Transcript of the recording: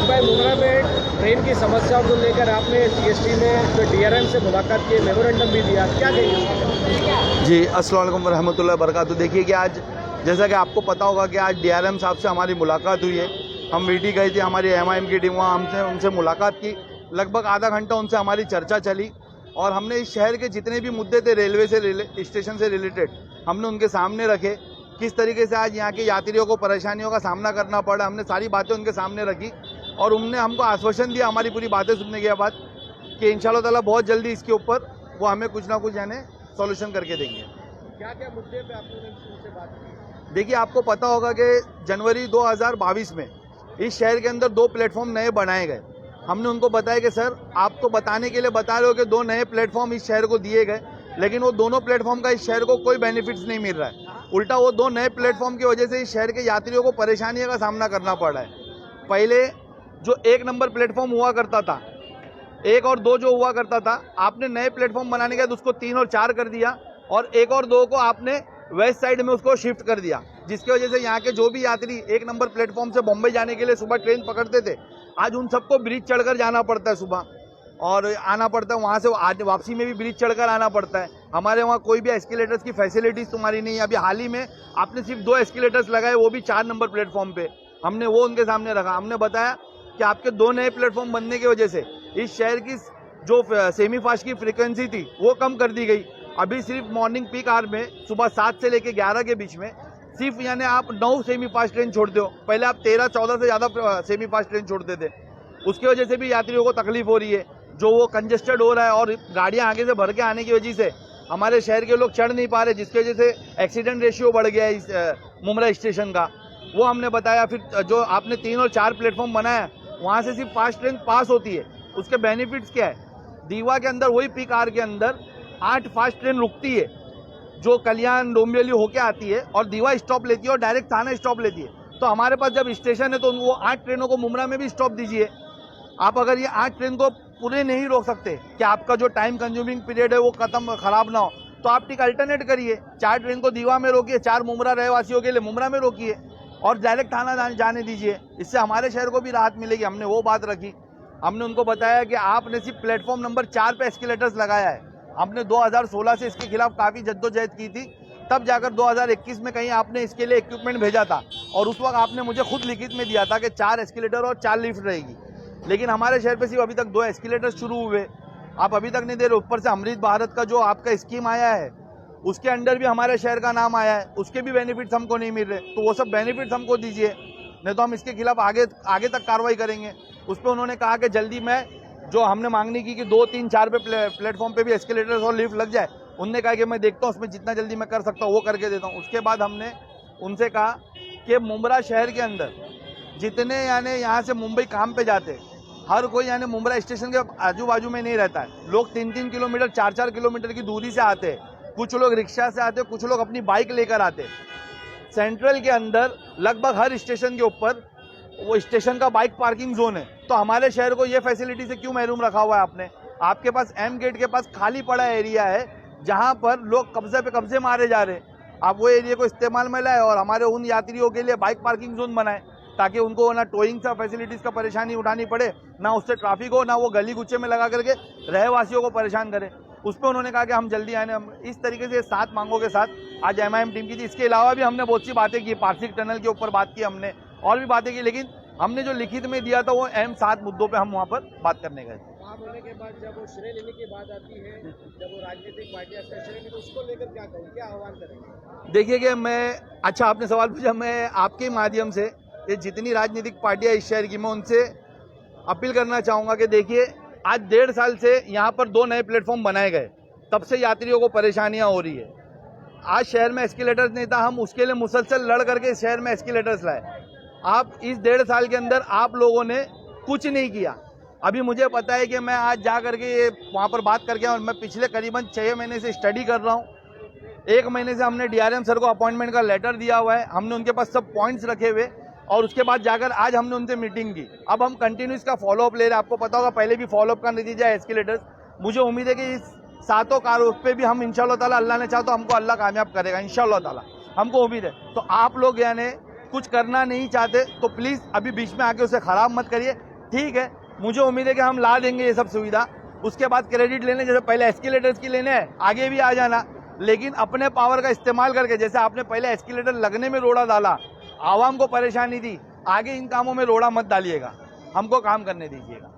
भाई, मुमरा में ट्रेन की समस्याओं को लेकर आपने सीएसटी में जो डीआरएम से मुलाकात की, मेमोरेंडम भी दिया, क्या कहेंगे? जी, अस्सलाम वालेकुम रहमतुल्लाहि व बरकातहू। देखिए कि आज जैसा कि आपको पता होगा कि आज डीआरएम साहब से हमारी मुलाकात हुई है। हम वीटी गए थे, हमारी एमआईएम की टीम वहाँ हमसे उनसे मुलाकात की। लगभग आधा घंटा उनसे हमारी चर्चा चली और हमने इस शहर के जितने भी मुद्दे थे रेलवे से स्टेशन से रिलेटेड हमने उनके सामने रखे। किस तरीके से आज यहाँ के यात्रियों को परेशानियों का सामना करना पड़ा, हमने सारी बातें उनके सामने रखी और उनने हमको आश्वासन दिया हमारी पूरी बातें सुनने के बाद कि इंशाअल्लाह ताला बहुत जल्दी इसके ऊपर वो हमें कुछ ना कुछ यानी सॉल्यूशन करके देंगे। क्या क्या मुद्दे पे आपने उनसे बात की? देखिए, आपको पता होगा कि जनवरी 2022 में इस शहर के अंदर 2 प्लेटफॉर्म नए बनाए गए। हमने उनको बताया कि सर, आप तो बताने के लिए बता रहे हो कि 2 नए प्लेटफॉर्म इस शहर को दिए गए, लेकिन वो दोनों प्लेटफॉर्म का इस शहर को कोई बेनिफिट्स नहीं मिल रहा है। उल्टा वो 2 नए प्लेटफॉर्म की वजह से इस शहर के यात्रियों को परेशानियों का सामना करना पड़ रहा है। पहले जो 1 नंबर प्लेटफॉर्म हुआ करता था, 1 और 2 जो हुआ करता था, आपने नए प्लेटफॉर्म बनाने के बाद उसको 3 और 4 कर दिया और 1 और 2 को आपने वेस्ट साइड में उसको शिफ्ट कर दिया, जिसकी वजह से यहाँ के जो भी यात्री 1 नंबर प्लेटफॉर्म से बम्बई जाने के लिए सुबह ट्रेन पकड़ते थे, आज उन सबको ब्रिज चढ़कर जाना पड़ता है सुबह और आना पड़ता है। वहाँ से आज वापसी में भी ब्रिज चढ़कर आना पड़ता है। हमारे वहाँ कोई भी एस्केलेटर्स की फैसिलिटीज तुम्हारी नहीं है। अभी हाल ही में आपने सिर्फ 2 एस्केलेटर्स लगाए, वो भी 4 नंबर प्लेटफॉर्म पे। हमने वो उनके सामने रखा। हमने बताया कि आपके 2 नए प्लेटफॉर्म बनने की वजह से इस शहर की जो सेमी फास्ट की फ्रिक्वेंसी थी वो कम कर दी गई। अभी सिर्फ मॉर्निंग पीक आवर में सुबह 7 से लेकर 11 के बीच में सिर्फ यानी आप 9 सेमी फास्ट ट्रेन छोड़ते हो। पहले आप 13-14 से ज़्यादा सेमी फास्ट ट्रेन छोड़ते थे। उसकी वजह से भी यात्रियों को तकलीफ हो रही है, जो वो कंजेस्टेड हो रहा है और गाड़ियां आगे से भर के आने की वजह से हमारे शहर के लोग चढ़ नहीं पा रहे, जिसकी वजह से एक्सीडेंट रेशियो बढ़ गया है इस मुमरा स्टेशन का। वो हमने बताया। फिर जो आपने 3 और 4 प्लेटफॉर्म बनाया, वहाँ से सिर्फ फास्ट ट्रेन पास होती है। उसके बेनिफिट्स क्या है? दीवा के अंदर वही पीक आवर के अंदर 8 फास्ट ट्रेन रुकती है, जो कल्याण डोंबिवली होके आती है और दीवा स्टॉप लेती है और डायरेक्ट थाना स्टॉप लेती है। तो हमारे पास जब स्टेशन है तो वो 8 ट्रेनों को मुमरा में भी स्टॉप दीजिए। आप अगर ये 8 ट्रेन को पूरे नहीं रोक सकते कि आपका जो टाइम कंज्यूमिंग पीरियड है वो खराब ना हो, तो आप टिक अल्टरनेट करिए। 4 ट्रेन को दीवा में रोकिए, 4 मुमरा रहवासियों के लिए मुमरा में रोकिए और डायरेक्ट थाना जाने दीजिए। इससे हमारे शहर को भी राहत मिलेगी। हमने वो बात रखी। हमने उनको बताया कि आपने सिर्फ प्लेटफॉर्म नंबर 4 पे एस्केलेटर्स लगाया है। हमने 2016 से इसके खिलाफ काफ़ी जद्दोजहद की थी, तब जाकर 2021 में कहीं आपने इसके लिए इक्विपमेंट भेजा था और उस वक्त आपने मुझे खुद लिखित में दिया था कि 4 एस्केलेटर और 4 लिफ्ट रहेगी। लेकिन हमारे शहर पे सिर्फ अभी तक 2 एस्केलेटर शुरू हुए, आप अभी तक नहीं दे रहे। ऊपर से अमृत भारत का जो आपका स्कीम आया है, उसके अंडर भी हमारे शहर का नाम आया है, उसके भी बेनिफिट्स हमको नहीं मिल रहे। तो वो सब बेनिफिट्स हमको दीजिए, नहीं तो हम इसके खिलाफ आगे तक कार्रवाई करेंगे। उस पर उन्होंने कहा कि जल्दी मैं जो हमने मांगनी की कि 2, 3, 4 पे प्लेटफॉर्म पे भी एस्केलेटर्स और लिफ्ट लग जाए, उनने कहा कि मैं देखता हूँ उसमें जितना जल्दी मैं कर सकता हूँ वो करके देता हूँ। उसके बाद हमने उनसे कहा कि मुमरा शहर के अंदर जितने यानी यहाँ से मुंबई काम पे जाते, हर कोई यानी मुमरा स्टेशन के आजू बाजू में नहीं रहता है। लोग 3-3 किलोमीटर 4-4 किलोमीटर की दूरी से आते हैं। कुछ लोग रिक्शा से आते हैं, कुछ लोग अपनी बाइक लेकर आते हैं। सेंट्रल के अंदर लगभग हर स्टेशन के ऊपर वो स्टेशन का बाइक पार्किंग जोन है। तो हमारे शहर को ये फैसिलिटी से क्यों महरूम रखा हुआ है आपने? आपके पास एम गेट के पास खाली पड़ा एरिया है जहां पर लोग कब्जे पे कब्जे मारे जा रहे हैं। आप वो एरिया को इस्तेमाल में लाए और हमारे उन यात्रियों के लिए बाइक पार्किंग जोन बनाए, ताकि उनको ना टोइंग सा फैसिलिटीज का परेशानी उठानी पड़े, ना उससे ट्रैफिक हो, ना वो गली गुच्चे में लगा करके रहवासियों को परेशान करें। उस पर उन्होंने कहा कि हम जल्दी आए। हम इस तरीके से 7 मांगों के साथ आज एमआईएम टीम की थी। इसके अलावा भी हमने बहुत सी बातें की, पार्सिक टनल के ऊपर बात की हमने, और भी बातें की, लेकिन हमने जो लिखित में दिया था वो अहम 7 मुद्दों पे हम वहाँ पर बात करने गए थे। वहाँ होने के बाद जब वो श्रेय लेने की बात आती है, जब वो राजनीतिक पार्टियां श्रेय लेंगी, तो उसको लेकर क्या कहें, क्या आह्वान करेंगे? देखिए कि मैं अच्छा आपने सवाल पूछा, मैं आपके माध्यम से ये जितनी राजनीतिक पार्टियां इस शहर की, मैं उनसे अपील करना चाहूँगा कि देखिए, आज 1.5 साल से यहाँ पर 2 नए प्लेटफॉर्म बनाए गए, तब से यात्रियों को परेशानियाँ हो रही है। आज शहर में एस्केलेटर्स नहीं था, हम उसके लिए मुसलसल लड़ करके इस शहर में एस्केलेटर्स लाए। आप इस 1.5 साल के अंदर आप लोगों ने कुछ नहीं किया। अभी मुझे पता है कि मैं आज जा करके वहाँ पर बात करके और मैं पिछले करीबन 6 महीने से स्टडी कर रहा हूँ। 1 महीने से हमने डीआरएम सर को अपॉइंटमेंट का लेटर दिया हुआ है, हमने उनके पास सब पॉइंट्स रखे हुए और उसके बाद जाकर आज हमने उनसे मीटिंग की। अब हम कंटिन्यूस का फॉलोअप ले रहे हैं। आपको पता होगा पहले भी फॉलोअप का नतीजा है एस्केलेटर्स। मुझे उम्मीद है कि इस 7 कार्यों पे भी हम इंशाल्लाह ताला, अल्लाह ने चाहा तो हमको अल्लाह कामयाब करेगा इंशाल्लाह ताला, हमको उम्मीद है। तो आप लोग यानी कुछ करना नहीं चाहते तो प्लीज़ अभी बीच में आके उसे ख़राब मत करिए। ठीक है, मुझे उम्मीद है कि हम ला देंगे ये सब सुविधा। उसके बाद क्रेडिट लेने, जैसे पहले एस्केलेटर्स की लेने हैं, आगे भी आ जाना, लेकिन अपने पावर का इस्तेमाल करके, जैसे आपने पहले एस्केलेटर लगने में रोड़ा डाला, आवाम को परेशानी दी, आगे इन कामों में रोड़ा मत डालिएगा, हमको काम करने दीजिएगा।